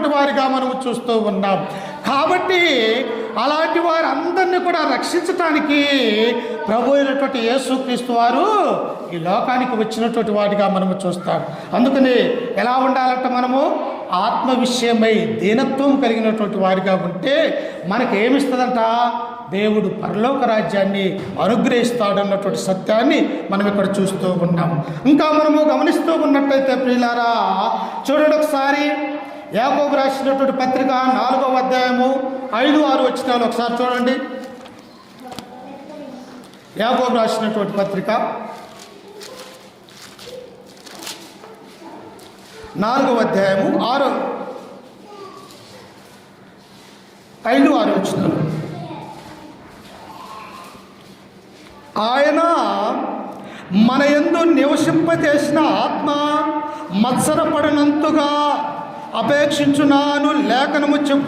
ఉన్నటువంటి వారిగా మనము చూస్తూ ఉన్నాం. కాబట్టి అలాంటి వారు అందరినీ కూడా రక్షించటానికి ప్రభు అయినటువంటి యేసుక్రీస్తు వారు ఈ లోకానికి వచ్చినటువంటి వాటిగా మనము చూస్తాం. అందుకని ఎలా ఉండాలంటే మనము ఆత్మ విషయమై దీనత్వం కలిగినటువంటి వారిగా ఉంటే మనకేమిస్తుందంట, దేవుడు పరలోక రాజ్యాన్ని అనుగ్రహిస్తాడన్నటువంటి సత్యాన్ని మనం ఇక్కడ చూస్తూ ఉన్నాం. ఇంకా మనము గమనిస్తూ ఉన్నట్టయితే ప్రియులారా, చూడండి ఒకసారి యాకోబు రాసినటువంటి పత్రిక 4వ అధ్యాయము 5-6 వచనాలు ఒకసారి చూడండి. యాకోబు రాసినటువంటి పత్రిక 4వ అధ్యాయము 5-6 వచనాలు. ఆయన మన యందు నివసింపజేసిన ఆత్మ మత్సరపడినంతగా అపేక్షించున్నాను లేఖనము చెప్పు